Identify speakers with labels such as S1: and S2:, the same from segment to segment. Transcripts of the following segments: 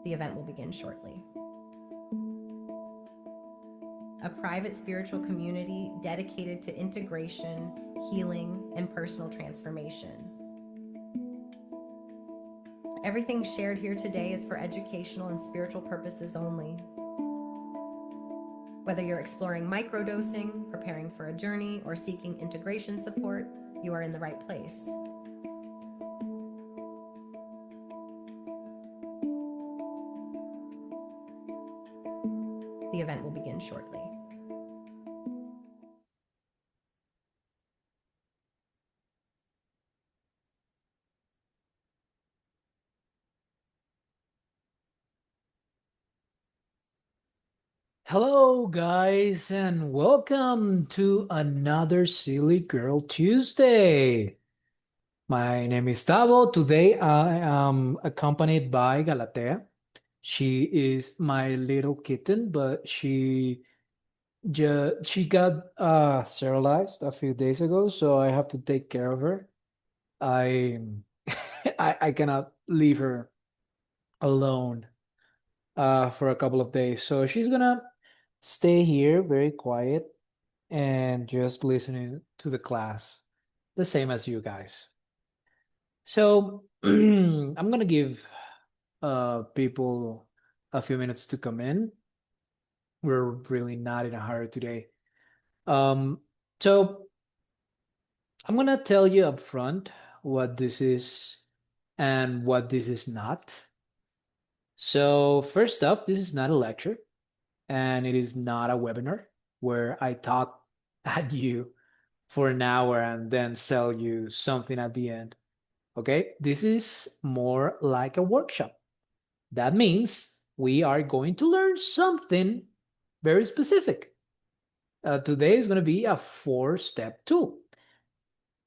S1: The event will begin shortly. A private spiritual community dedicated to integration, healing, and personal transformation. Everything shared here today is for educational and spiritual purposes only. Whether you're exploring microdosing, preparing for a journey, or seeking integration support, you are in the right place. The event will begin shortly.
S2: Hello, guys, and welcome to another Silly Girl Tuesday. My name is Tavo. Today I am accompanied by Galatea. She is my little kitten, but she got sterilized a few days ago, so I have to take care of her. I I cannot leave her alone for a couple of days, so she's gonna stay here very quiet and just listening to the class, the same as you guys. So I'm gonna give people a few minutes to come in. We're really not in a hurry today. Um, so I'm gonna tell you up front what this is and what this is not. So first up, this is not a lecture and it is not a webinar where I talk at you for an hour and then sell you something at the end. Okay, this is more like a workshop. That means we are going to learn something very specific. Today is going to be a 4-step tool.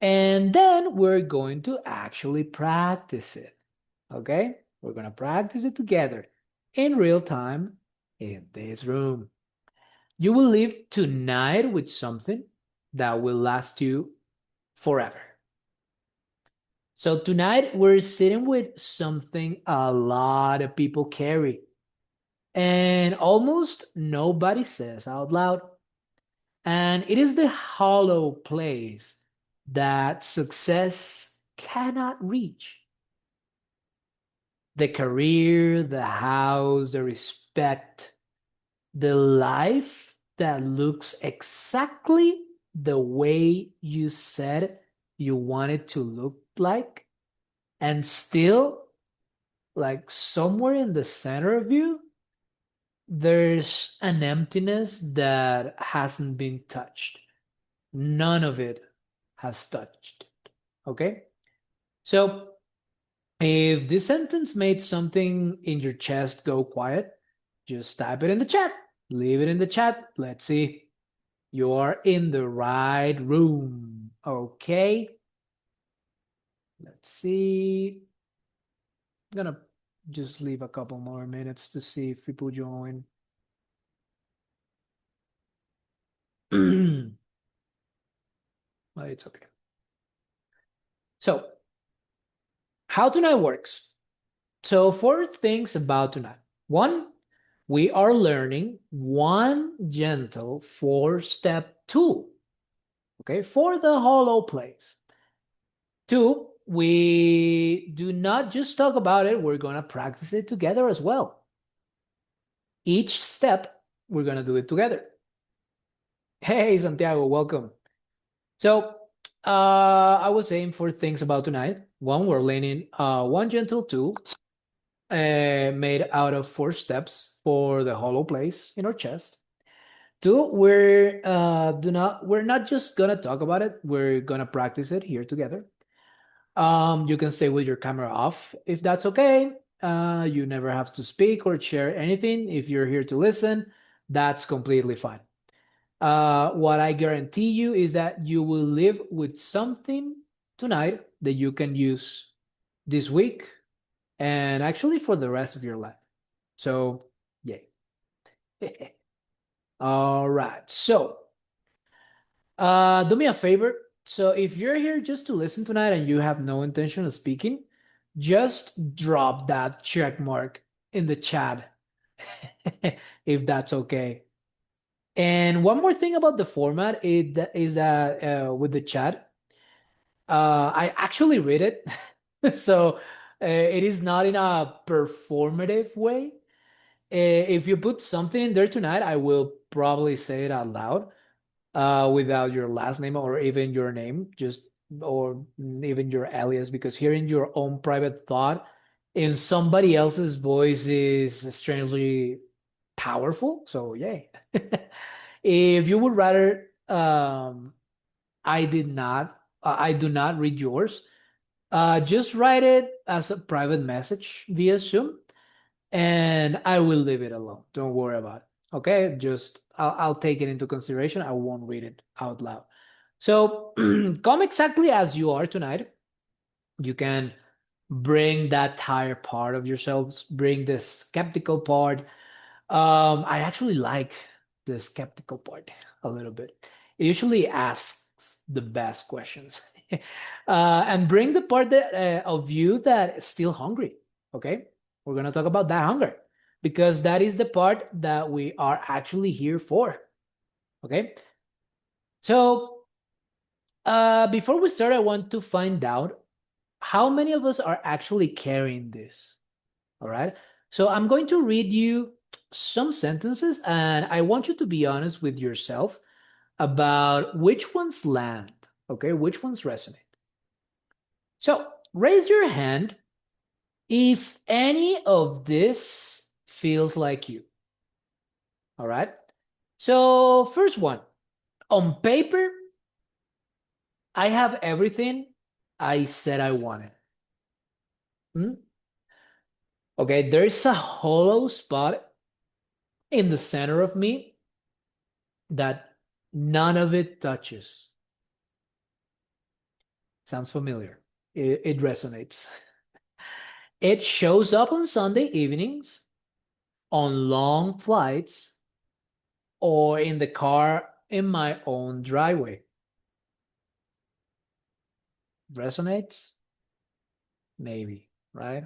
S2: And then we're going to actually practice it. Okay, we're going to practice it together in real time in this room. You will leave tonight with something that will last you forever. So tonight we're sitting with something a lot of people carry and almost nobody says out loud. And it is the hollow place that success cannot reach. The career, the house, the respect, the life that looks exactly the way you said you want it to look like, and still, like somewhere in the center of you, there's an emptiness that hasn't been touched. None of it has touched. Okay? So, if this sentence made something in your chest go quiet, just type it in the chat. Leave it in the chat. Let's see. You are in the right room. Okay? Let's see. I'm gonna just leave a couple more minutes to see if people join. But it's okay. So, how tonight works. So, 4 things about tonight. One, we are learning one gentle 4-step tool, okay, for the hollow place. Two, we do not just talk about it, we're going to practice it together as well. Each step, we're going to do it together. Hey, Santiago, welcome. So, I was saying 4 things about tonight. One, we're learning one gentle tool made out of 4 steps for the hollow place in our chest. Two, we're not just gonna talk about it. We're gonna practice it here together. You can stay with your camera off if that's okay. You never have to speak or share anything. If you're here to listen, that's completely fine. What I guarantee you is that you will live with something tonight that you can use this week and actually for the rest of your life. So, yay. All right. So, do me a favor. So, if you're here just to listen tonight and you have no intention of speaking, just drop that check mark in the chat if that's okay. And one more thing about the format is that with the chat, I actually read it. So it is not in a performative way. If you put something in there tonight, I will probably say it out loud without your last name or even your name, just or even your alias, because hearing your own private thought in somebody else's voice is strangely powerful. So, yay. If you would rather, I do not read yours. Just write it as a private message via Zoom, and I will leave it alone. Don't worry about it. Okay, just I'll take it into consideration. I won't read it out loud. So come exactly as you are tonight. You can bring that tired part of yourselves, bring the skeptical part. I actually like the skeptical part a little bit. It usually asks the best questions. And bring the part of you that is still hungry. Okay, we're gonna talk about that hunger because that is the part that we are actually here for. Okay, so before we start, I want to find out how many of us are actually carrying this. All right. So I'm going to read you some sentences, and I want you to be honest with yourself about which ones land, okay? Which ones resonate. So raise your hand if any of this feels like you. All right. So, first one, on paper, I have everything I said I wanted. Hmm? Okay, there's a hollow spot in the center of me that none of it touches. Sounds familiar. It resonates. It shows up on Sunday evenings, on long flights, or in the car in my own driveway. Resonates? Maybe, right?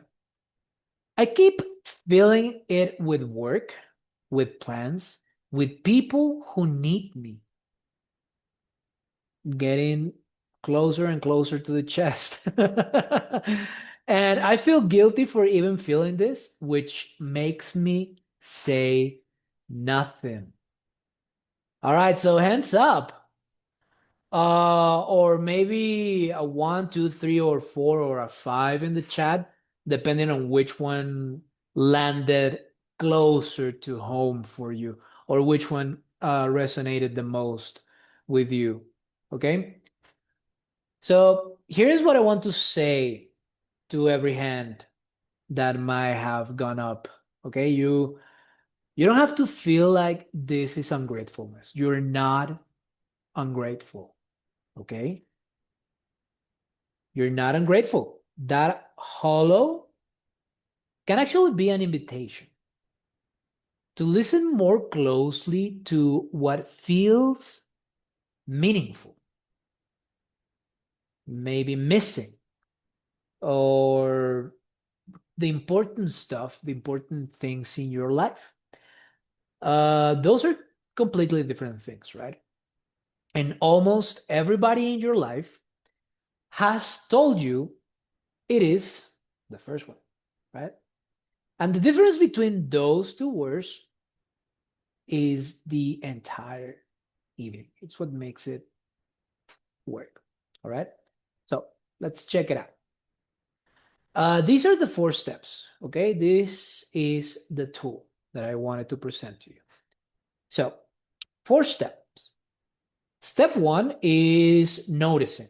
S2: I keep feeling it with work, with plans, with people who need me, getting closer and closer to the chest. And I feel guilty for even feeling this, which makes me say nothing. All right, so hands up. Or maybe a one, two, three, or four, or a five in the chat, depending on which one landed closer to home for you, or which one resonated the most with you. Okay? So here's what I want to say to every hand that might have gone up. Okay, you don't have to feel like this is ungratefulness. You're not ungrateful. Okay, you're not ungrateful. That hollow can actually be an invitation to listen more closely to what feels meaningful, maybe missing, or the important stuff, the important things in your life. Those are completely different things, right? And almost everybody in your life has told you it is the first one, right? And the difference between those two words is the entire evening. It's what makes it work. All right. So let's check it out. These are the four steps. Okay. This is the tool that I wanted to present to you. So, four steps. Step one is noticing.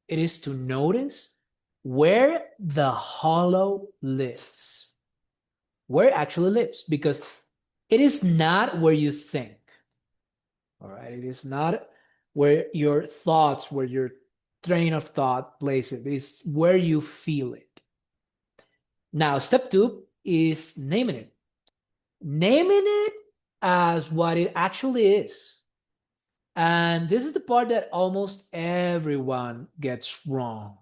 S2: It is to notice where the hollow lives, where it actually lives, because it is not where you think. All right. It is not where your thoughts, where your train of thought places it. It's where you feel it. Now, step two is naming it. Naming it as what it actually is. And this is the part that almost everyone gets wrong.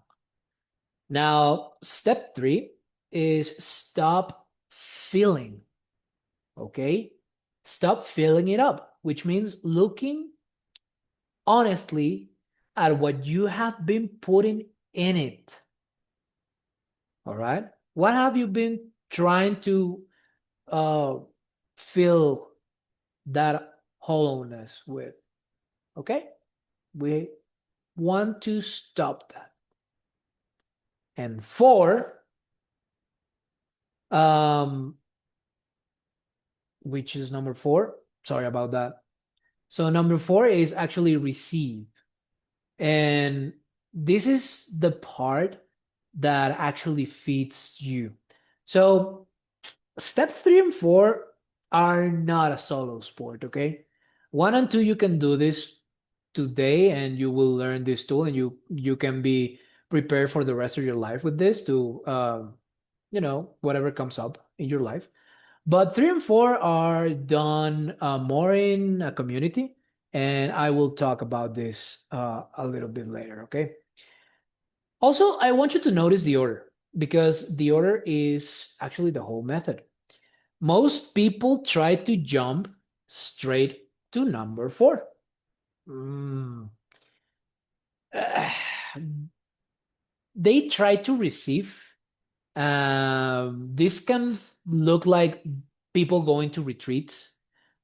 S2: Now, step three is stop feeling, okay? Stop filling it up, which means looking honestly at what you have been putting in it. All right? What have you been trying to uh, fill that hollowness with? Okay? We want to stop that. And four, um, which is number four. Sorry about that. So number four is actually receive. And this is the part that actually feeds you. So step three and four are not a solo sport, okay? One and two, you can do this today and you will learn this tool and you can be prepared for the rest of your life with this to whatever comes up in your life. But three and four are done more in a community, and I will talk about this a little bit later, okay? Also, I want you to notice the order because the order is actually the whole method. Most people try to jump straight to number four. Mm. They try to receive. This can look like people going to retreats,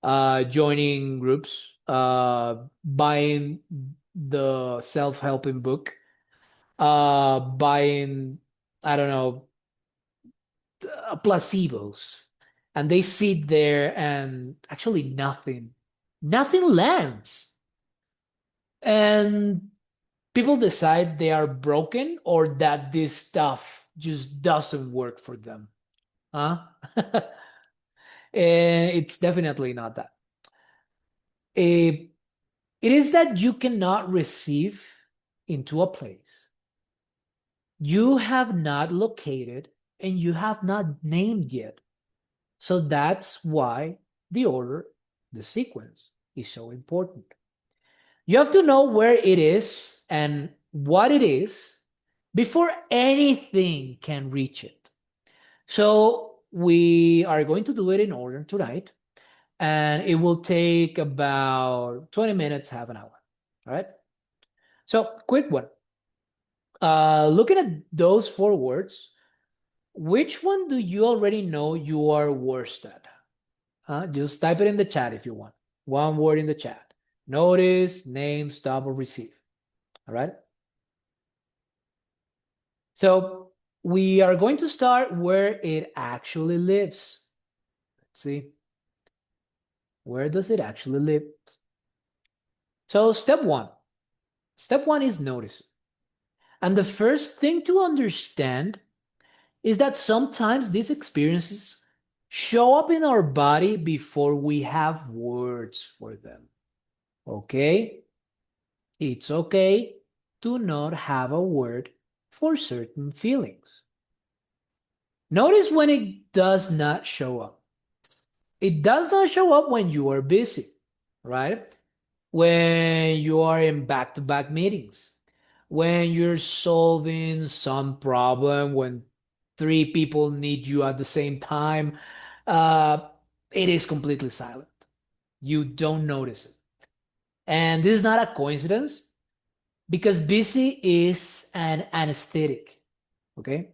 S2: joining groups, buying the self-helping book, buying, I don't know, placebos. And they sit there and actually nothing lands. And people decide they are broken or that this stuff just doesn't work for them. Huh? And it's definitely not that. Eh, it is that you cannot receive into a place you have not located and you have not named yet. So that's why the order, the sequence is so important. You have to know where it is and what it is before anything can reach it. So we are going to do it in order tonight, and it will take about 20 minutes, half an hour. All right. So, quick one. Looking at those four words, which one do you already know you are worst at? Just type it in the chat if you want. One word in the chat. Notice, name, stop, or receive. All right. So, we are going to start where it actually lives. Let's see. Where does it actually live? So, step one. Step one is noticing. And the first thing to understand is that sometimes these experiences show up in our body before we have words for them. Okay? It's okay to not have a word for certain feelings. Notice when it does not show up. It does not show up when you are busy, right? When you are in back-to-back meetings, when you're solving some problem, when three people need you at the same time, uh, it is completely silent. You don't notice it. And this is not a coincidence because busy is an anesthetic. Okay.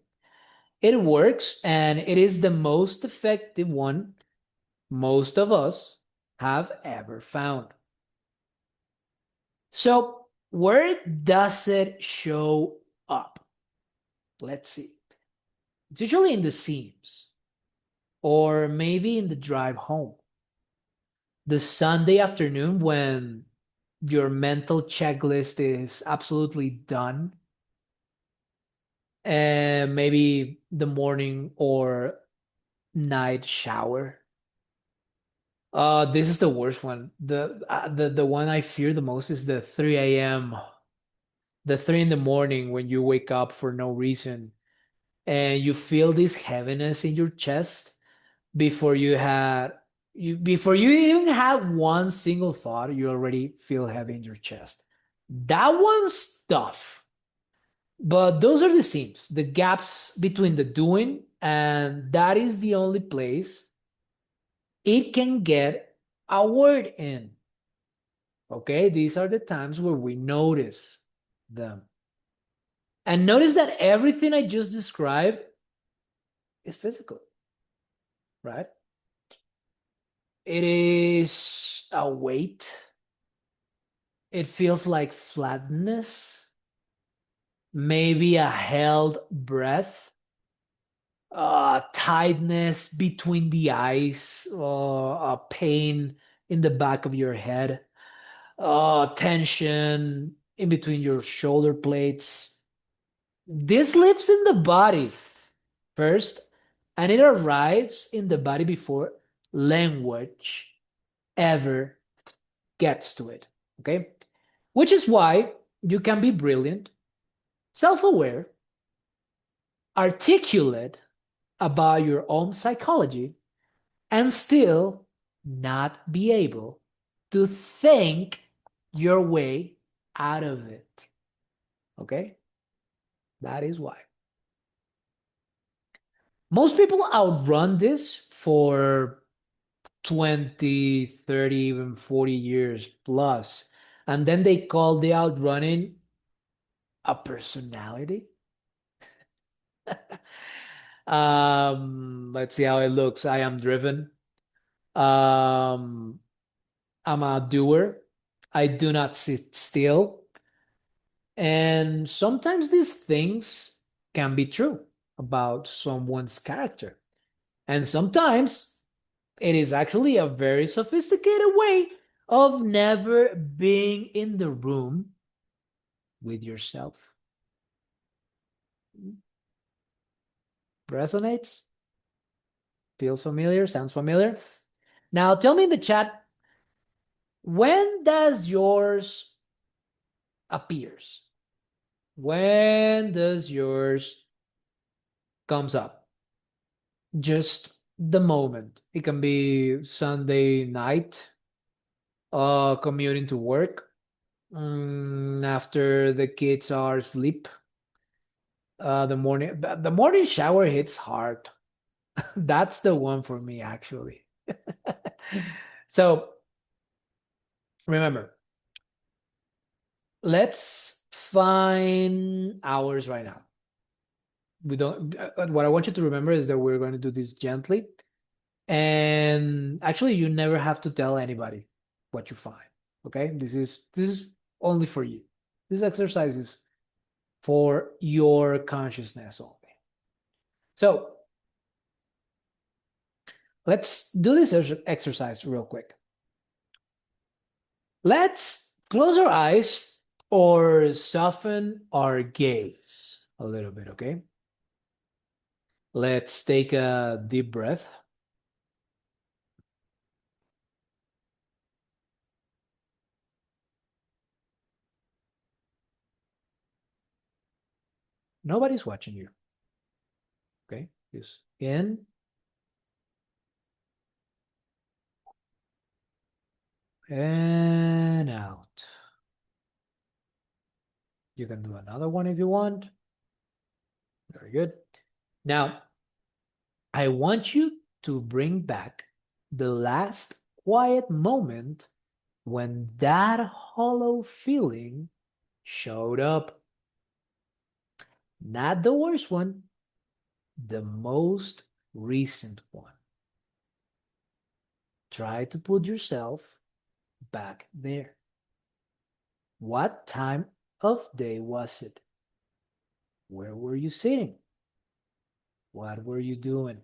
S2: It works and it is the most effective one most of us have ever found. So, where does it show up? Let's see. It's usually in the seams, or maybe in the drive home. The Sunday afternoon when your mental checklist is absolutely done, and maybe the morning or night shower. This is the worst one. The one I fear the most is the 3 a.m. The 3 in the morning when you wake up for no reason and you feel this heaviness in your chest before before you even have one single thought, you already feel heavy in your chest. That one's tough. But those are the seams, the gaps between the doing, and that is the only place it can get a word in. Okay, these are the times where we notice them. And notice that everything I just described is physical, right? It is a weight. It feels like flatness, maybe a held breath, tightness between the eyes, a pain in the back of your head, tension in between your shoulder plates. This lives in the body first, and it arrives in the body before language ever gets to it. Okay? Which is why you can be brilliant, self aware, articulate about your own psychology, and still not be able to think your way out of it. Okay? That is why. Most people outrun this for 20, 30, even 40 years plus. And then they call the outrunning a personality. Let's see how it looks. I am driven. Um, I'm a doer. I do not sit still. And sometimes these things can be true about someone's character. And sometimes it is actually a very sophisticated way of never being in the room with yourself. Resonates? Feels familiar? Sounds familiar? Now tell me in the chat, when does yours appears? When does yours comes up? Just the moment. It can be Sunday night, commuting to work, after the kids are asleep. The morning shower hits hard. That's the one for me, actually. So remember, let's find ours right now. We don't, what I want you to remember is that we're going to do this gently. And actually, you never have to tell anybody what you find. Okay? This is only for you. This exercise is for your consciousness only. So let's do this exercise real quick. Let's close our eyes or soften our gaze a little bit, okay? Let's take a deep breath. Nobody's watching you, okay? Just in and out. You can do another one if you want. Very good. Now, I want you to bring back the last quiet moment when that hollow feeling showed up. Not the worst one, the most recent one. Try to put yourself back there. What time of day was it? Where were you sitting? What were you doing?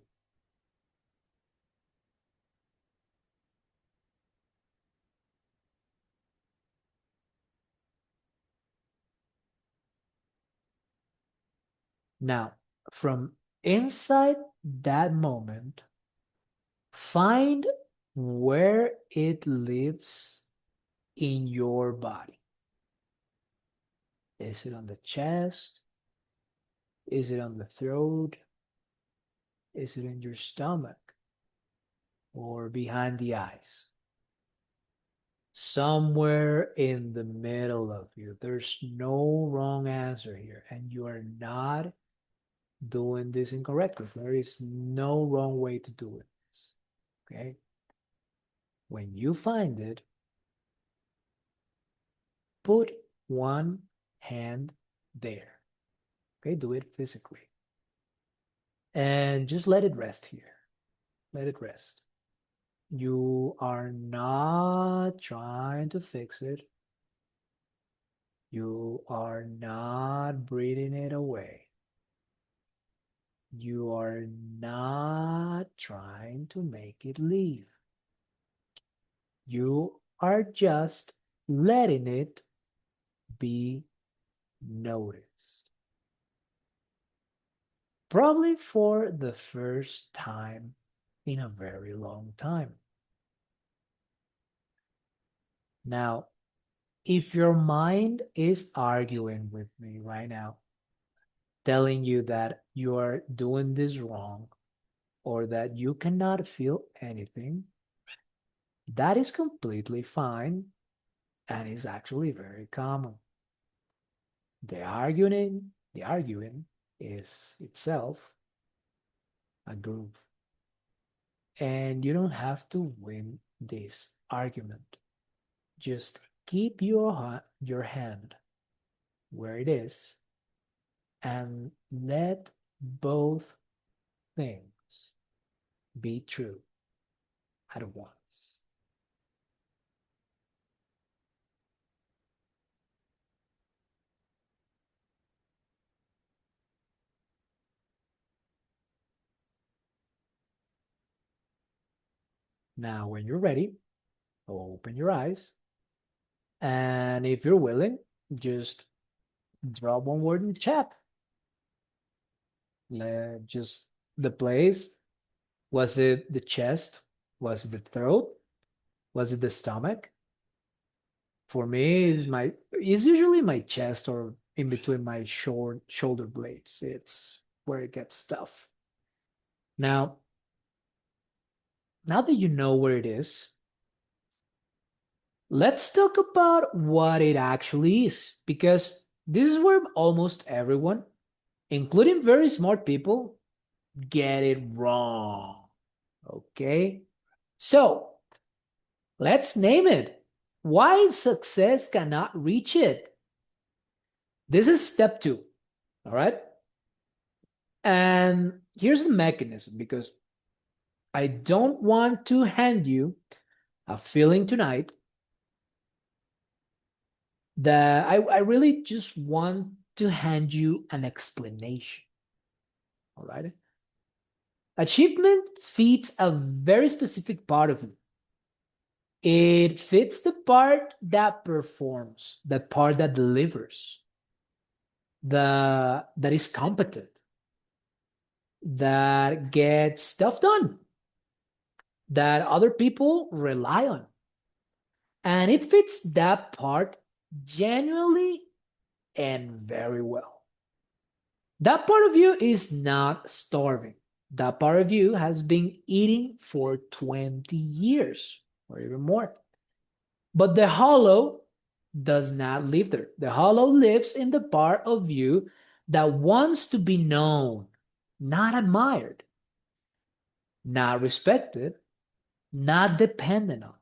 S2: Now, from inside that moment, find where it lives in your body. Is it on the chest? Is it on the throat? Is it in your stomach? Or behind the eyes? somewhere in the middle of you. There's no wrong answer here, and you are not doing this incorrectly. There is no wrong way to do it. Okay? When you find it, put one hand there. Okay? Do it physically. And just let it rest here. Let it rest. You are not trying to fix it. You are not breathing it away. You are not trying to make it leave. You are just letting it be noticed. Probably for the first time in a very long time. Now, if your mind is arguing with me right now, telling you that you are doing this wrong or that you cannot feel anything, that is completely fine and is actually very common. The arguing is itself a groove. And you don't have to win this argument. Just keep your hand where it is and let both things be true at once. Now, when you're ready, open your eyes. And if you're willing, just drop one word in the chat. Just the place. Was it the chest? Was it the throat? Was it the stomach? For me, is usually my chest or in between my shoulder blades. It's where it gets tough. Now, now that you know where it is, let's talk about what it actually is, because this is where almost everyone, including very smart people, get it wrong. Okay? So, let's name it. Why success cannot reach it. This is step 2. All right? And here's the mechanism, because I don't want to hand you a feeling tonight that I really just want to hand you an explanation. All right? Achievement feeds a very specific part of you. It fits the part that performs, the part that delivers, that is competent, that gets stuff done, that other people rely on. And it fits that part genuinely and very well. That part of you is not starving. That part of you has been eating for 20 years or even more. But the hollow does not live there. The hollow lives in the part of you that wants to be known, not admired, not respected, not dependent on,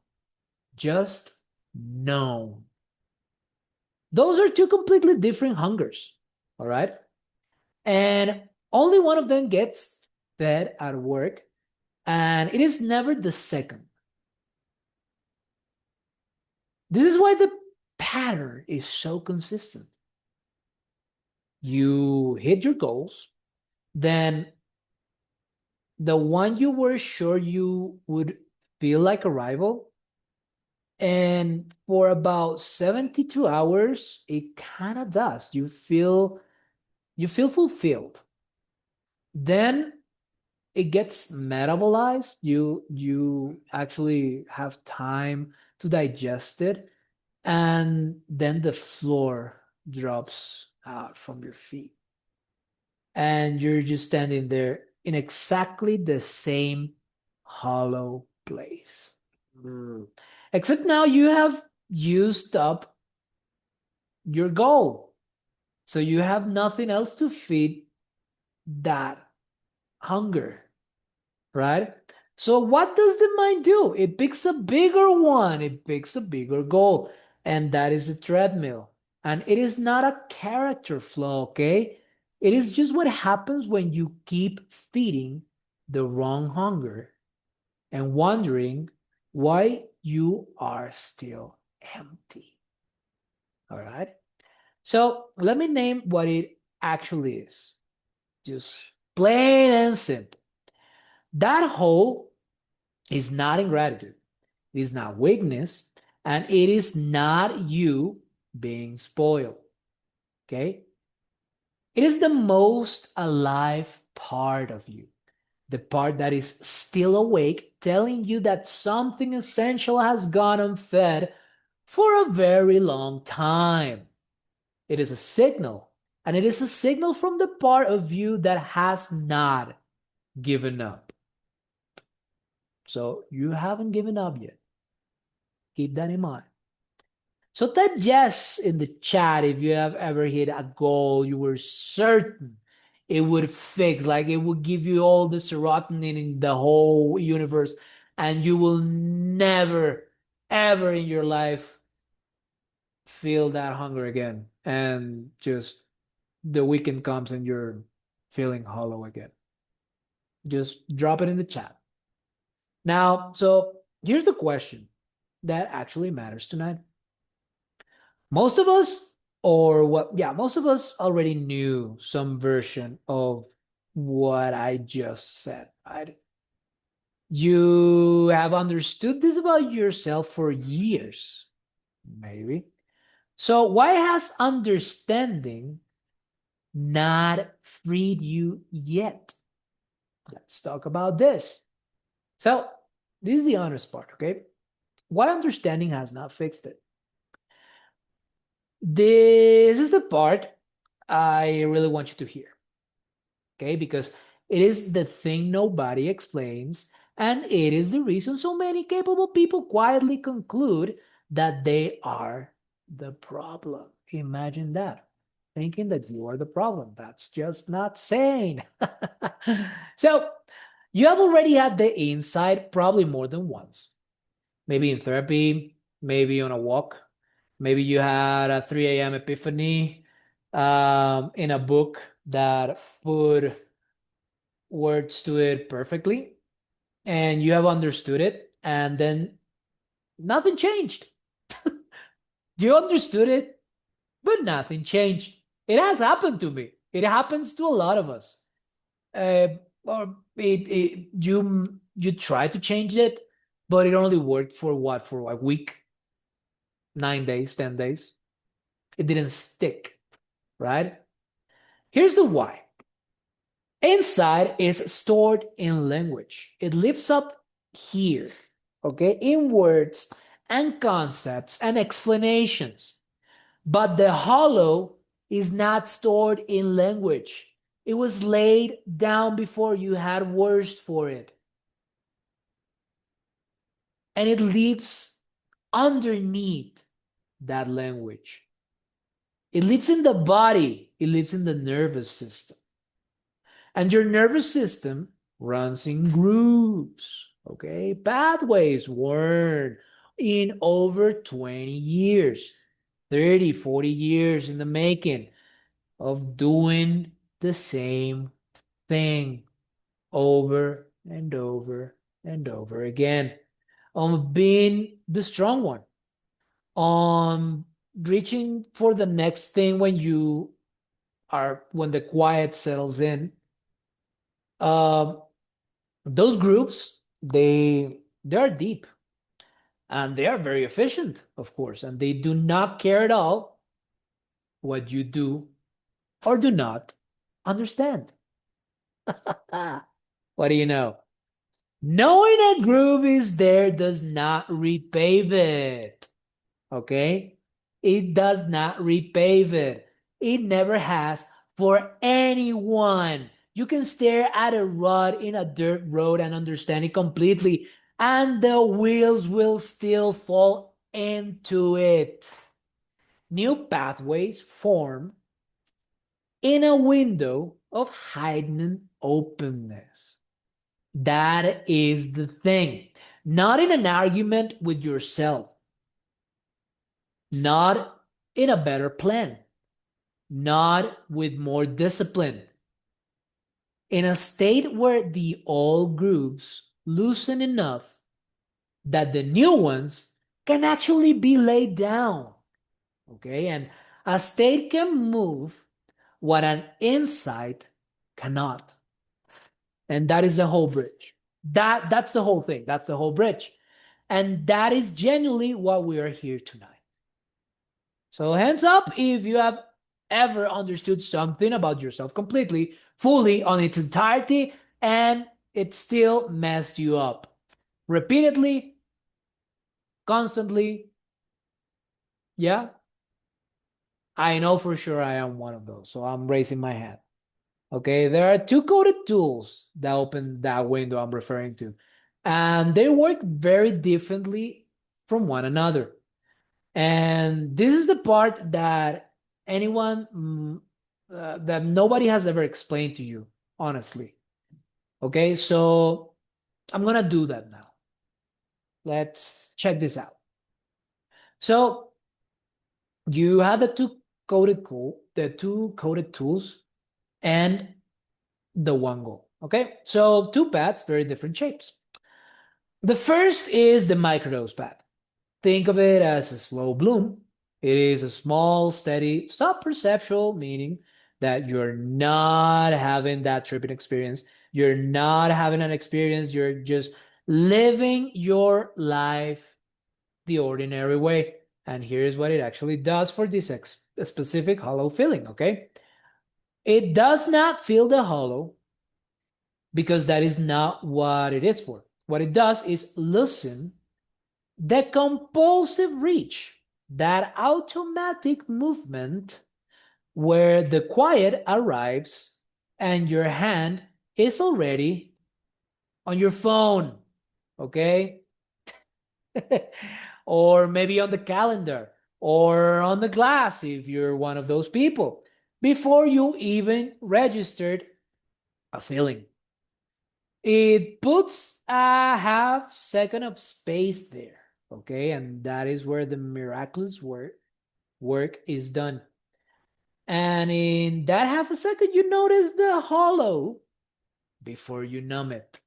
S2: just known. Those are two completely different hungers, all right? And only one of them gets fed at work, and it is never the second. This is why the pattern is so consistent. You hit your goals, then the one you were sure you would feel like a rival, and for about 72 hours, it kind of does. You feel fulfilled. Then it gets metabolized. You actually have time to digest it, and then the floor drops out from your feet. And you're just standing there in exactly the same hollow place. Except now you have used up your goal. So you have nothing else to feed that hunger, right? So what does the mind do? It picks a bigger one, it picks a bigger goal, and that is a treadmill. And it is not a character flaw, okay? It is just what happens when you keep feeding the wrong hunger and wondering why you are still empty. All right? So let me name what it actually is. Just plain and simple. That hole is not ingratitude, it is not weakness, and it is not you being spoiled. Okay? It is the most alive part of you, the part that is still awake, telling you that something essential has gone unfed for a very long time. It is a signal, and it is a signal from the part of you that has not given up. So you haven't given up yet. Keep that in mind. So type yes in the chat if you have ever hit a goal you were certain it would fix, like it would give you all the serotonin in the whole universe, and you will never, ever in your life feel that hunger again. And just the weekend comes and you're feeling hollow again. Just drop it in the chat. Now, so here's the question that actually matters tonight. Most of us, or what, yeah, most of us already knew some version of what I just said, right? You have understood this about yourself for years, maybe. So, why has understanding not freed you yet? Let's talk about this. So, this is the honest part, okay? Why understanding has not fixed it? This is the part I really want you to hear, okay? Because it is the thing nobody explains, and it is the reason so many capable people quietly conclude that they are the problem. Imagine that. Thinking that you are the problem. That's just not sane. So, you have already had the insight probably more than once. Maybe in therapy, maybe on a walk, maybe you had a 3 a.m. epiphany in a book that put words to it perfectly, and you have understood it, and then nothing changed. You understood it, but nothing changed. It has happened to me. It happens to a lot of us. Uh, or you try to change it, but it only worked for what? For a week, 9 days, 10 days. It didn't stick, right? Here's the why. Inside is stored in language. It lives up here, okay, in words and concepts and explanations. But the hollow is not stored in language. It was laid down before you had words for it. And it lives underneath that language. It lives in the body, it lives in the nervous system. And your nervous system runs in grooves, okay? Pathways worn in over 20 years, 30, 40 years in the making of doing the same thing over and over and over again, on being the strong one, on reaching for the next thing when the quiet settles in. Um, those groups, they are deep and they are very efficient, of course, and they do not care at all what you do or do not understand. What do you know? Knowing a groove is there does not repave it. Okay? It does not repave it. It never has for anyone. You can stare at a rod in a dirt road and understand it completely, and the wheels will still fall into it. New pathways form in a window of heightened openness. That is the thing. Not in an argument with yourself, not in a better plan, not with more discipline. In a state where the old grooves loosen enough that the new ones can actually be laid down. Okay, and a state can move what an insight cannot. And that is the whole bridge. That's the whole thing. That's the whole bridge. And that is genuinely what we are here tonight. So hands up if you have ever understood something about yourself completely, fully on its entirety, and it still messed you up. Repeatedly, constantly. Yeah, I know for sure I am one of those. So I'm raising my hand. Okay, there are two coded tools that open that window I'm referring to, and they work very differently from one another. And this is the part that anyone, that nobody has ever explained to you, honestly. Okay, so I'm gonna do that now. Let's check this out. So you have the two coded tools, and the one goal. Okay, so two paths, very different shapes. The first is the microdose path. Think of it as a slow bloom. It is a small, steady, sub-perceptual, meaning that you're not having that tripping experience. You're not having an experience. You're just living your life the ordinary way. And here's what it actually does for this specific hollow feeling, okay? It does not feel the hollow because that is not what it is for. What it does is loosen the compulsive reach, that automatic movement where the quiet arrives and your hand is already on your phone, okay? Or maybe on the calendar or on the glass if you're one of those people, before you even registered a feeling. It puts a half second of space there, okay? And that is where the miraculous work is done. And in that half a second, you notice the hollow before you numb it.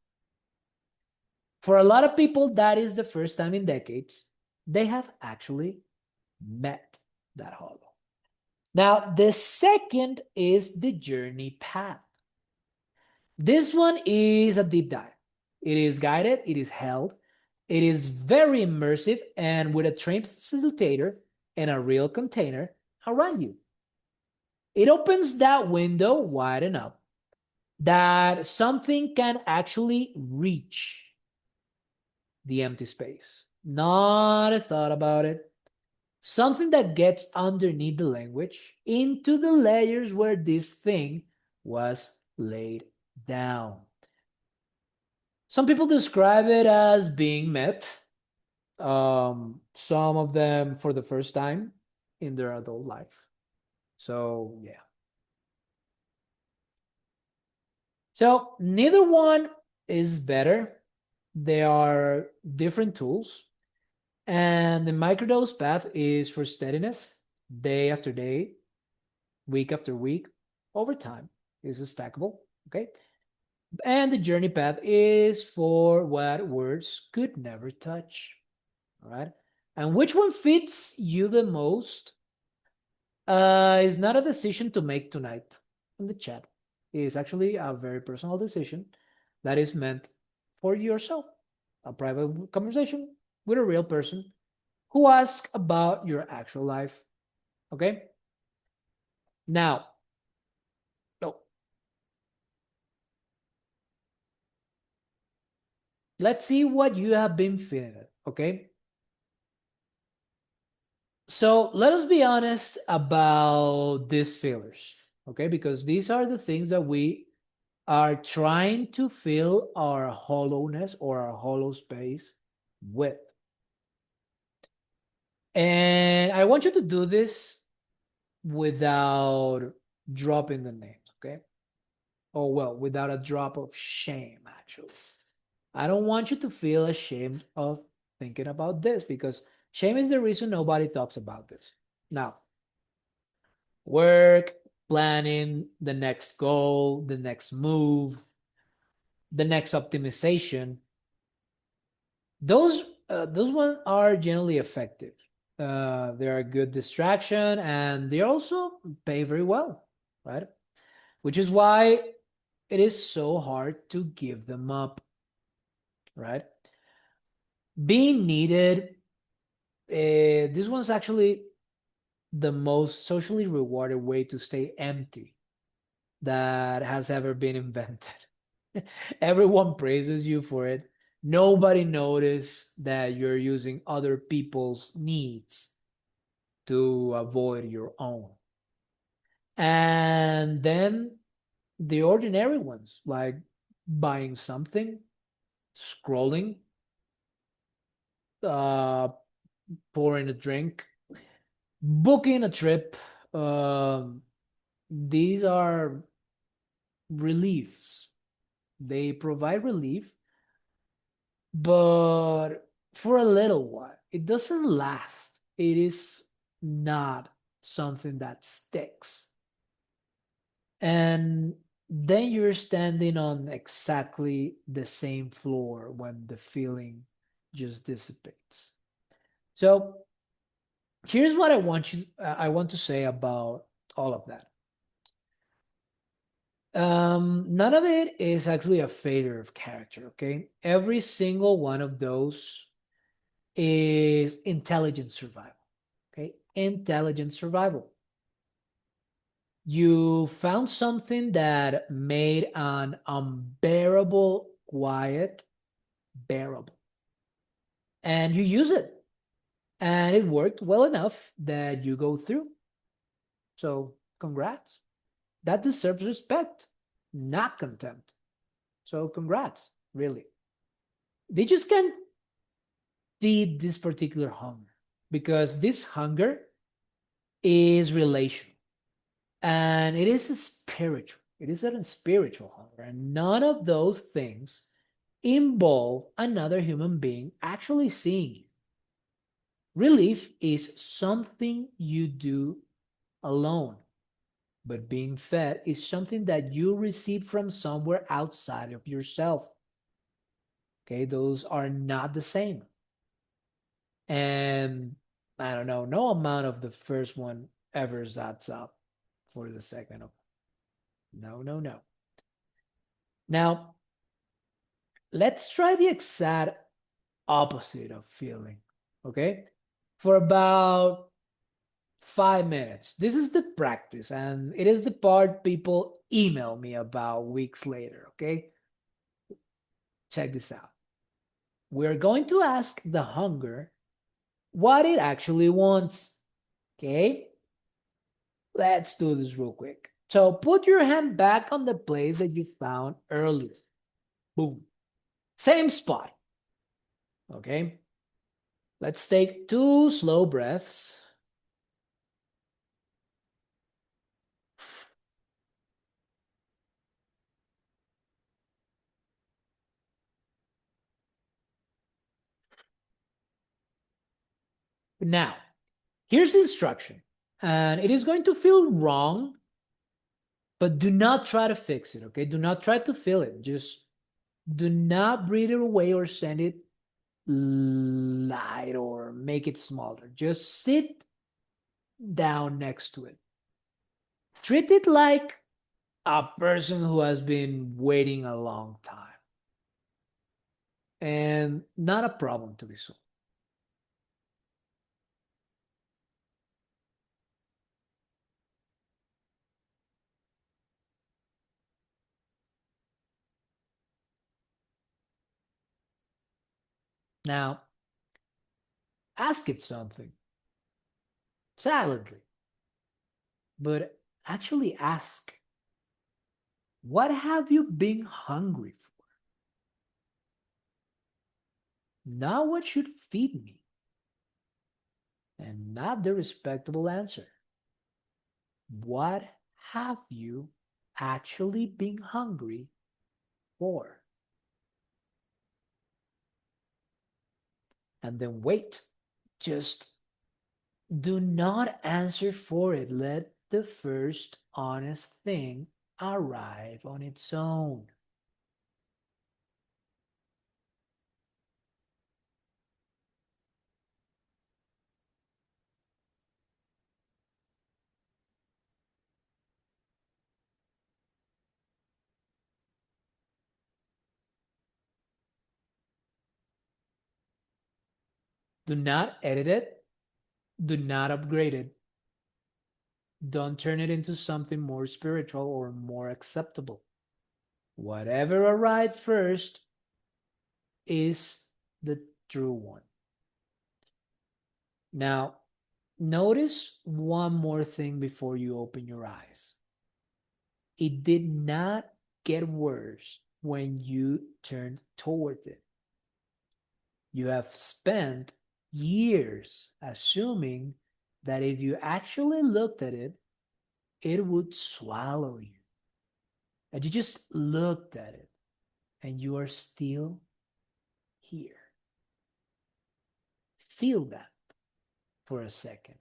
S2: For a lot of people, that is the first time in decades they have actually met that hollow. Now, the second is the journey path. This one is a deep dive. It is guided, it is held, it is very immersive, and with a trained facilitator and a real container around you. It opens that window wide enough that something can actually reach the empty space. Not a thought about it. Something that gets underneath the language into the layers where this thing was laid down. Some people describe it as being met, some of them for the first time in their adult life. So, yeah. So, neither one is better. They are different tools. And the microdose path is for steadiness, day after day, week after week, over time. Is stackable. Okay. And the journey path is for what words could never touch. All right. And which one fits you the most is not a decision to make tonight in the chat. It is actually a very personal decision that is meant for yourself. A private conversation with a real person who asks about your actual life. Okay? Now, no. Let's see what you have been feeling. Okay? So let us be honest about these feelers, okay? Because these are the things that we are trying to fill our hollowness or our hollow space with. And I want you to do this without dropping the names, okay? Oh, well, without a drop of shame, actually. I don't want you to feel ashamed of thinking about this because shame is the reason nobody talks about this. Now, work, planning, the next goal, the next move, the next optimization, those ones are generally effective. They're a good distraction and they also pay very well, right? Which is why it is so hard to give them up, right? Being needed, this one's actually the most socially rewarded way to stay empty that has ever been invented. Everyone praises you for it. Nobody notices that you're using other people's needs to avoid your own. And then the ordinary ones, like buying something, scrolling, uh, pouring a drink, booking a trip. Um, these are reliefs. They provide relief, but for a little while. It doesn't last. It is not something that sticks. And then you're standing on exactly the same floor when the feeling just dissipates. So here's what I want to say about all of that. None of it is actually a failure of character, okay? Every single one of those is intelligent survival, okay? Intelligent survival. You found something that made an unbearable quiet bearable, and you use it, and it worked well enough that you go through. So, congrats. That deserves respect, not contempt. So, congrats, really. They just can't feed this particular hunger because this hunger is relational and it is a spiritual. It is a spiritual hunger, and none of those things involve another human being actually seeing you. Relief is something you do alone, but being fed is something that you receive from somewhere outside of yourself. Okay, those are not the same. And I don't know, no amount of the first one ever adds up for the second one. No, no, no. Now, let's try the exact opposite of feeling. Okay? For about 5 minutes. This is the practice, and it is the part people email me about weeks later. Okay? Check this out. We're going to ask the hunger what it actually wants. Okay? Let's do this real quick. So put your hand back on the place that you found earlier. Boom. Same spot. Okay? Let's take 2 slow breaths. Now, here's the instruction. And it is going to feel wrong, but do not try to fix it, okay? Do not try to fill it. Just do not breathe it away or send it light or make it smaller. Just sit down next to it. Treat it like a person who has been waiting a long time and not a problem to be solved. Now, ask it something silently, but actually ask. What have you been hungry for? Not what should feed me, and not the respectable answer. What have you actually been hungry for? And then wait. Just do not answer for it. Let the first honest thing arrive on its own. Do not edit it. Do not upgrade it. Don't turn it into something more spiritual or more acceptable. Whatever arrived first is the true one. Now, notice one more thing before you open your eyes. It did not get worse when you turned toward it. You have spent years assuming that if you actually looked at it, it would swallow you. And you just looked at it and you are still here. Feel that for a second.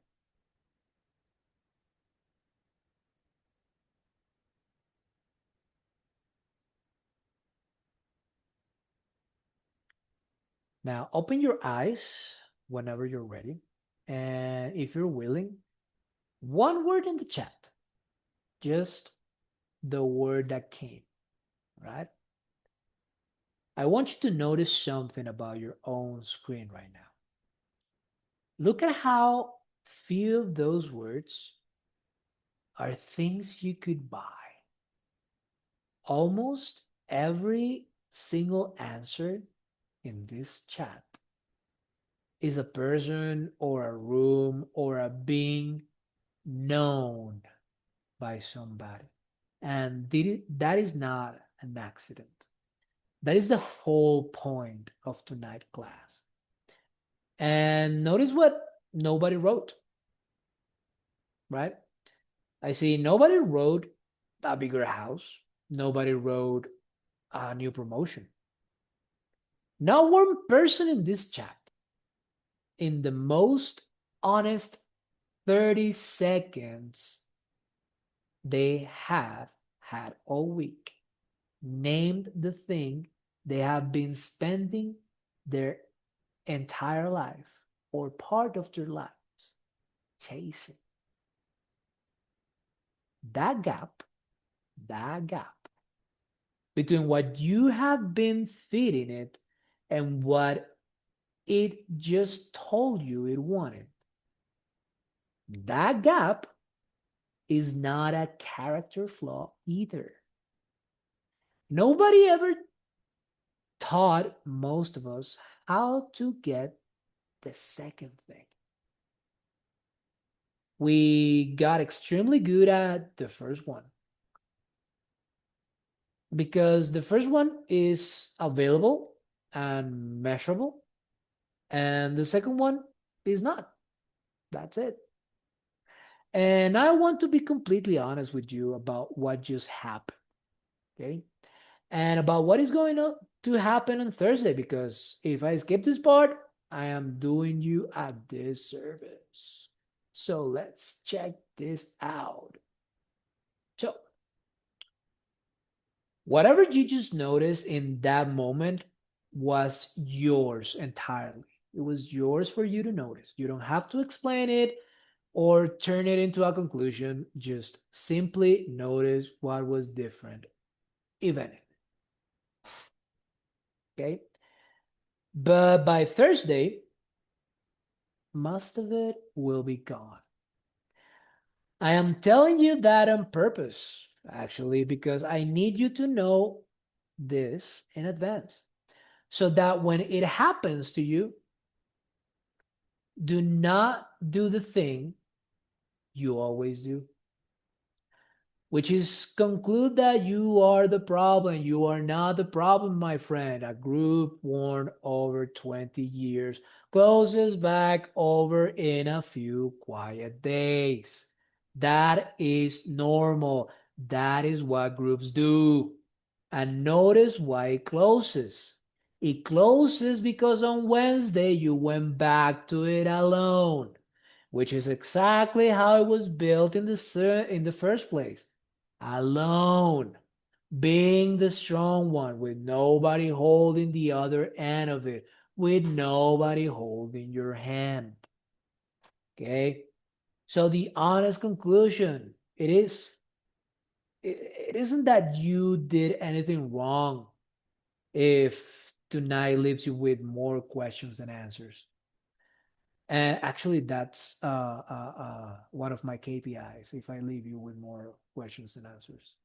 S2: Now, open your eyes whenever you're ready. And if you're willing, one word in the chat, just the word that came, right? I want you to notice something about your own screen right now. Look at how few of those words are things you could buy. Almost every single answer in this chat is a person or a room or a being known by somebody. And that is not an accident. That is the whole point of tonight's class. And notice what nobody wrote, right? I see nobody wrote a bigger house. Nobody wrote a new promotion. Not one person in this chat, in the most honest 30 seconds they have had all week, named the thing they have been spending their entire life or part of their lives chasing. That gap between what you have been feeding it and what it just told you it wanted, that gap is not a character flaw either. Nobody ever taught most of us how to get the second thing. We got extremely good at the first one because the first one is available and measurable, and the second one is not. That's it. And I want to be completely honest with you about what just happened, okay? And about what is going to happen on Thursday, because if I skip this part, I am doing you a disservice. So let's check this out. So, whatever you just noticed in that moment was yours entirely. It was yours for you to notice. You don't have to explain it or turn it into a conclusion. Just simply notice what was different, if anything. Okay? But by Thursday, most of it will be gone. I am telling you that on purpose, actually, because I need you to know this in advance so that when it happens to you, do not do the thing you always do. which is conclude that you are the problem. You are not the problem, my friend. A group worn over 20 years closes back over in a few quiet days. That is normal. That is what groups do. And notice why it closes. It closes because on Wednesday you went back to it alone, which is exactly how it was built in the first place. Alone, being the strong one with nobody holding the other end of it, with nobody holding your hand. Okay? So the honest conclusion, it isn't that you did anything wrong if tonight leaves you with more questions than answers. And actually, that's one of my KPIs. If I leave you with more questions than answers.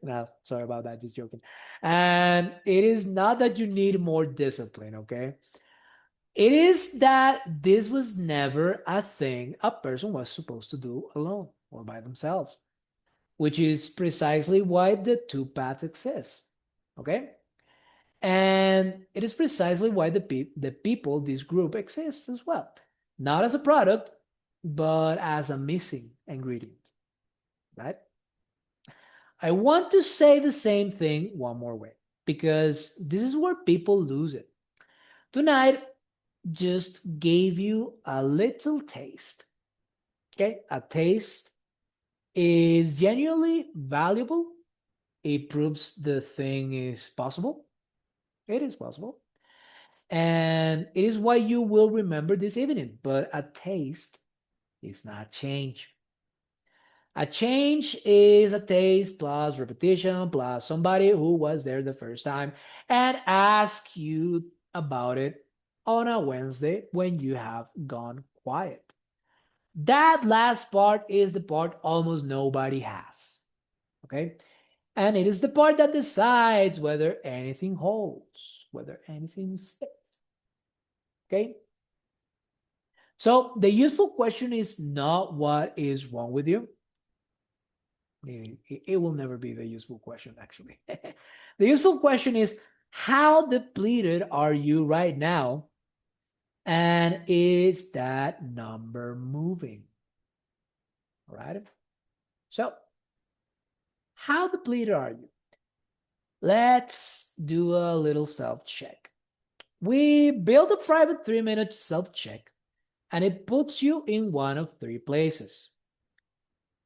S2: No, sorry about that. Just joking. And it is not that you need more discipline, okay? It is that this was never a thing a person was supposed to do alone or by themselves, which is precisely why the two paths exist, okay? And it is precisely why the people, this group exists as well. Not as a product, but as a missing ingredient, right? I want to say the same thing one more way because this is where people lose it. Tonight just gave you a little taste. Okay? A taste is genuinely valuable. It proves the thing is possible. It is possible. And it is why you will remember this evening. But a taste is not change. A change is a taste plus repetition plus somebody who was there the first time and ask you about it on a Wednesday when you have gone quiet. That last part is the part almost nobody has. Okay? And it is the part that decides whether anything holds, whether anything sticks. Okay? So the useful question is not what is wrong with you. It will never be the useful question, actually. The useful question is how depleted are you right now? And is that number moving? All right. So, how depleted are you? Let's do a little self check. We built a private 3-minute self check, and it puts you in one of three places.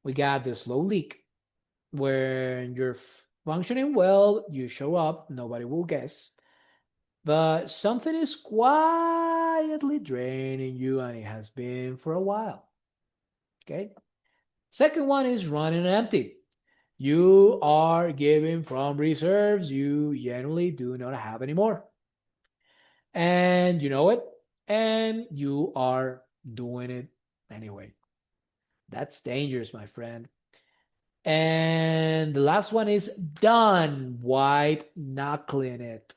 S2: We got the slow leak, where you're functioning well, you show up, nobody will guess. But something is quietly draining you, and it has been for a while. Okay. Second one is running empty. You are giving from reserves you generally do not have anymore. And you know it, and you are doing it anyway. That's dangerous, my friend. And the last one is done, white knuckling it.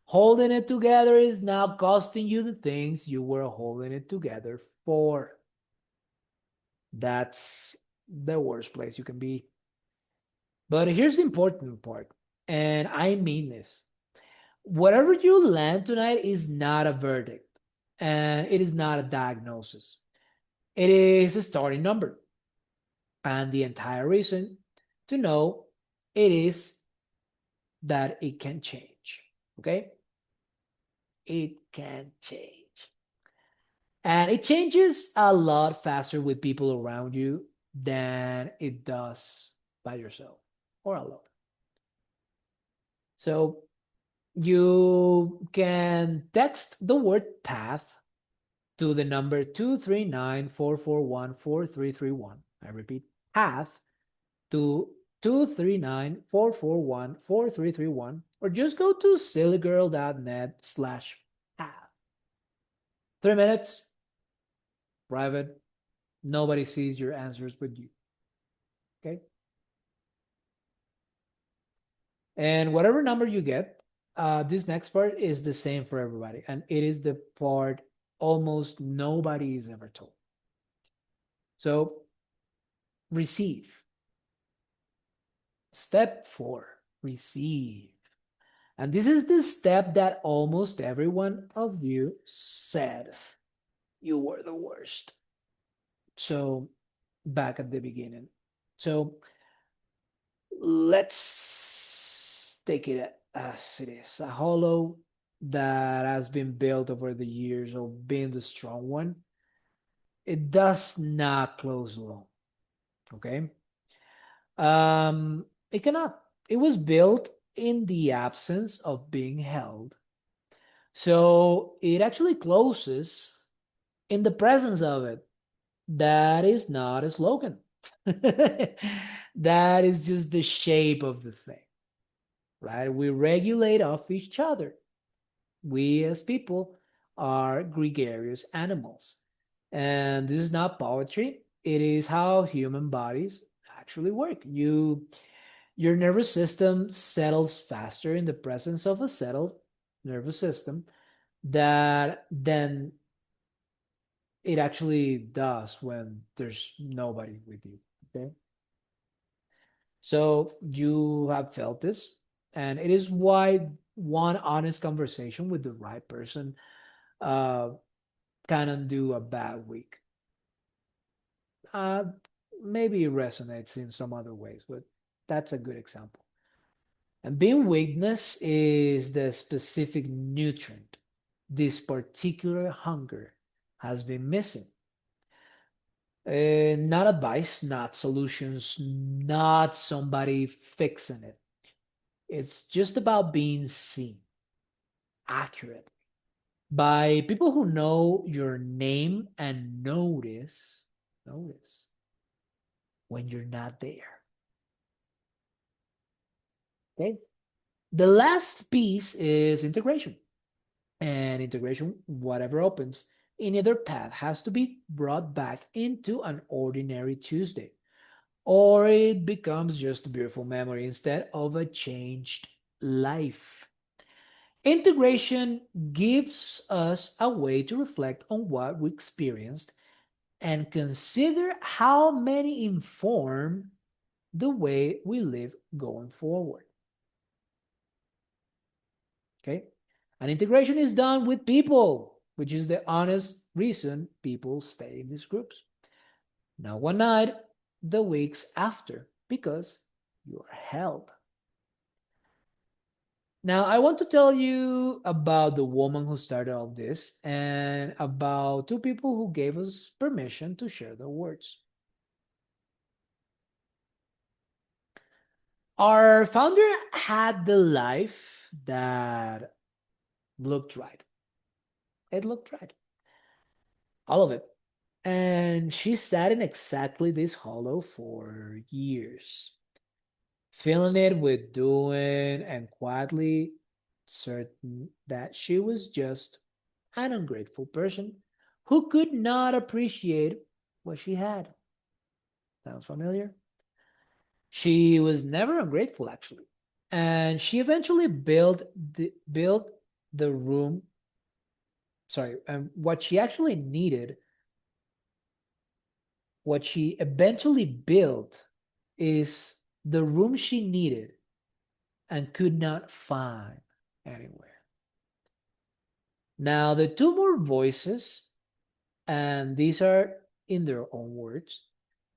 S2: Holding it together is now costing you the things you were holding it together for. That's the worst place you can be. But here's the important part, and I mean this. Whatever you land tonight is not a verdict, and it is not a diagnosis. It is a starting number. And the entire reason to know it is that it can change. Okay? It can change. And it changes a lot faster with people around you than it does by yourself or alone. So you can text the word path to the number 239-441-4331. I repeat, path to 239-441-4331, or just go to sillygirl.net/path. 3 minutes, private. Nobody sees your answers but you. Okay? And whatever number you get, this next part is the same for everybody. And it is the part almost nobody is ever told. So receive. Step 4, receive. And this is the step that almost every one of you said you were the worst. So, back at the beginning. So, let's take it as it is, a hollow that has been built over the years of being the strong one. It does not close alone. Okay. It cannot. It was built in the absence of being held. So it actually closes in the presence of it. That is not a slogan. That is just the shape of the thing, right? We regulate off each other. We as people are gregarious animals. And this is not poetry. It is how human bodies actually work. Your nervous system settles faster in the presence of a settled nervous system that then it actually does when there's nobody with you. Okay. So you have felt this, and it is why one honest conversation with the right person uh, can undo a bad week. Uh, Maybe it resonates in some other ways, but that's a good example. And being weakness is the specific nutrient this particular hunger has been missing. Not advice, not solutions, not somebody fixing it. It's just about being seen accurately by people who know your name and notice when you're not there. Okay. The last piece is integration. And integration, whatever opens in either path, has to be brought back into an ordinary Tuesday, or it becomes just a beautiful memory instead of a changed life. Integration gives us a way to reflect on what we experienced and consider how many inform the way we live going forward. Okay? And integration is done with people, which is the honest reason people stay in these groups. Not one night, the weeks after, because you are held. Now, I want to tell you about the woman who started all this and about two people who gave us permission to share their words. Our founder had the life that looked right. It looked right. All of it. And she sat in exactly this hollow for years, filling it with doing and quietly certain that she was just an ungrateful person who could not appreciate what she had. Sounds familiar? She was never ungrateful, actually. And she eventually built the room. Sorry, and what she actually needed, what she eventually built is the room she needed and could not find anywhere. Now, the two more voices, and these are in their own words,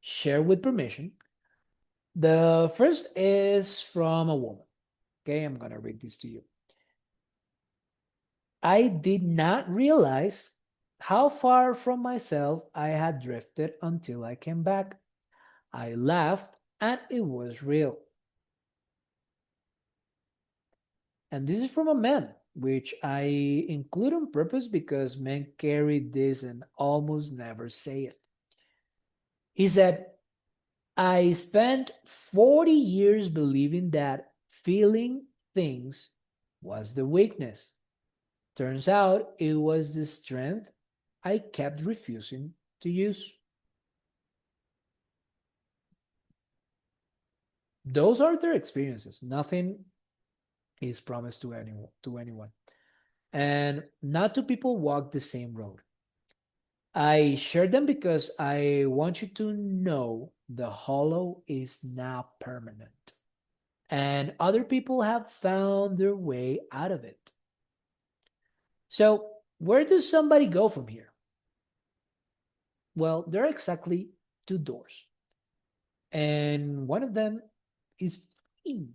S2: share with permission. The first is from a woman. Okay, I'm going to read this to you. I did not realize how far from myself I had drifted until I came back. I laughed and it was real. And this is from a man, which I include on purpose because men carry this and almost never say it. He said, I spent 40 years believing that feeling things was the weakness. Turns out it was the strength I kept refusing to use. Those are their experiences. Nothing is promised to anyone. And not two people walk the same road. I share them because I want you to know the hollow is not permanent. and other people have found their way out of it. So, where does somebody go from here? Well, there are exactly two doors, and one of them is free.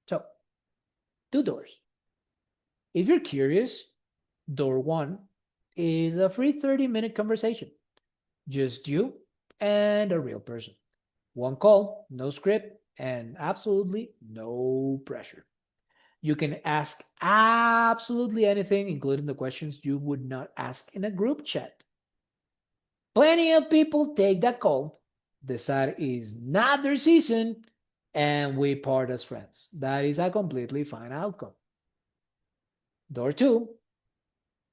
S2: So, two doors. If you're curious, door one is a free 30-minute conversation, just you and a real person. One call, no script, and absolutely no pressure. You can ask absolutely anything, including the questions you would not ask in a group chat. Plenty of people take that call, decide it's not their season, and we part as friends. That is a completely fine outcome. Door two,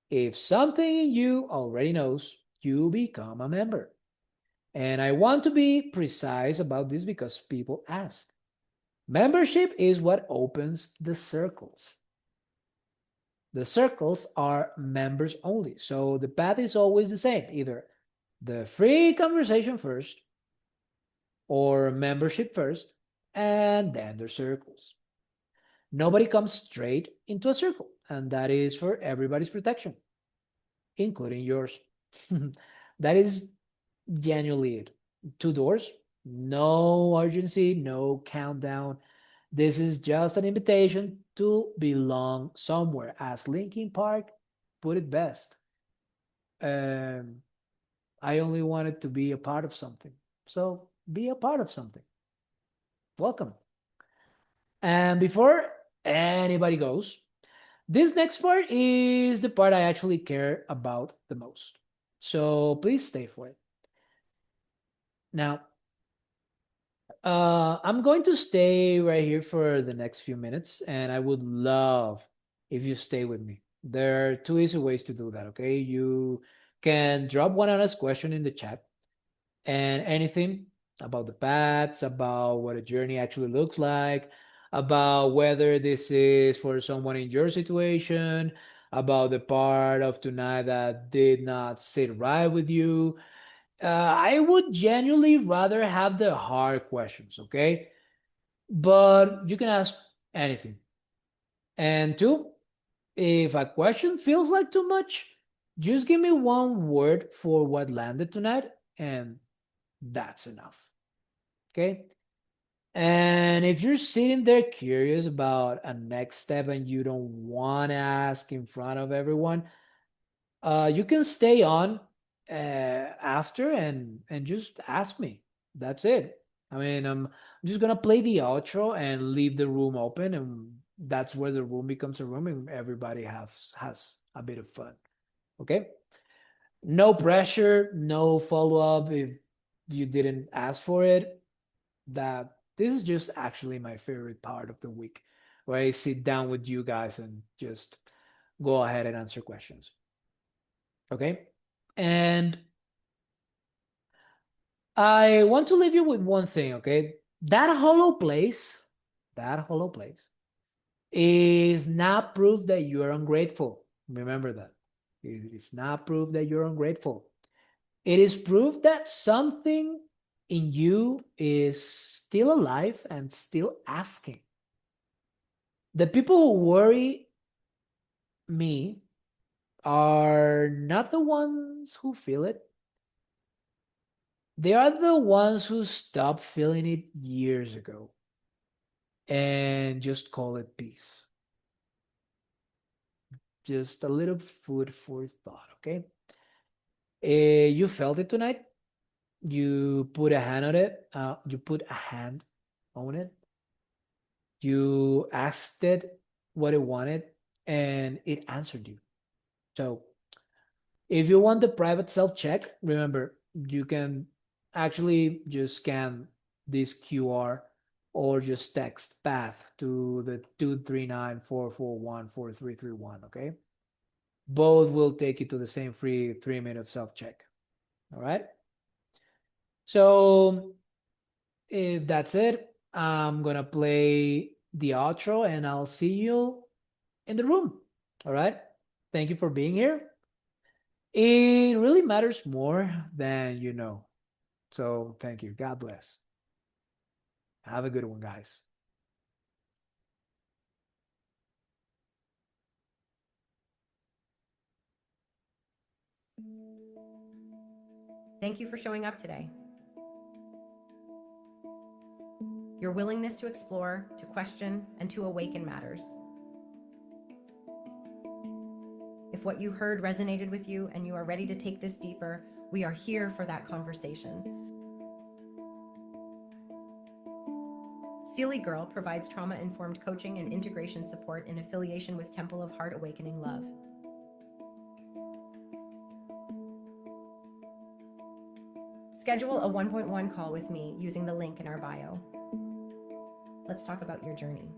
S2: if something in you already knows, you become a member. And I want to be precise about this because people ask. Membership is what opens the circles. The circles are members only. So the path is always the same, either the free conversation first or membership first, and then the circles. Nobody comes straight into a circle, and that is for everybody's protection, including yours. That is genuinely it. Two doors, no urgency, no countdown. This is just an invitation to belong somewhere, as Linkin Park put it best. Um, I only wanted to be a part of something. So be a part of something. Welcome. And before anybody goes, this next part is the part I actually care about the most. So please stay for it. Now, I'm going to stay right here for the next few minutes, and I would love if you stay with me. There are two easy ways to do that, okay? You can drop one honest question in the chat, and anything about the paths, about what a journey actually looks like, about whether this is for someone in your situation, about the part of tonight that did not sit right with you. I would genuinely rather have the hard questions, okay? But you can ask anything. And two, if a question feels like too much, just give me one word for what landed tonight, and that's enough, okay? And if you're sitting there curious about a next step and you don't want to ask in front of everyone, you can stay on after and just ask me. That's it. I mean, I'm just gonna play the outro and leave the room open, and that's where the room becomes a room, and everybody has a bit of fun. Okay. No pressure, no follow up if you didn't ask for it. That this is just actually my favorite part of the week, where I sit down with you guys and just go ahead and answer questions. Okay. And I want to leave you with one thing, okay? That hollow place is not proof that you are ungrateful. Remember that. It is not proof that you're ungrateful. It is proof that something in you is still alive and still asking. The people who worry me are not the ones who feel it. They are the ones who stopped feeling it years ago and just call it peace. Just a little food for thought, okay? You felt it tonight. You put a hand on it. You put a hand on it. You asked it what it wanted, and it answered you. So if you want the private self check, remember you can actually just scan this QR or just text path to the 239-441-4331. Okay. Both will take you to the same free 3-minute self check. All right. So if that's it, I'm going to play the outro and I'll see you in the room. All right. Thank you for being here. It really matters more than you know. So thank you. God bless. Have a good one, guys.
S1: Thank you for showing up today. Your willingness to explore, to question, and to awaken matters. If what you heard resonated with you and you are ready to take this deeper, we are here for that conversation. Sealy Girl provides trauma-informed coaching and integration support in affiliation with Temple of Heart Awakening Love. Schedule a 1.1 call with me using the link in our bio. Let's talk about your journey.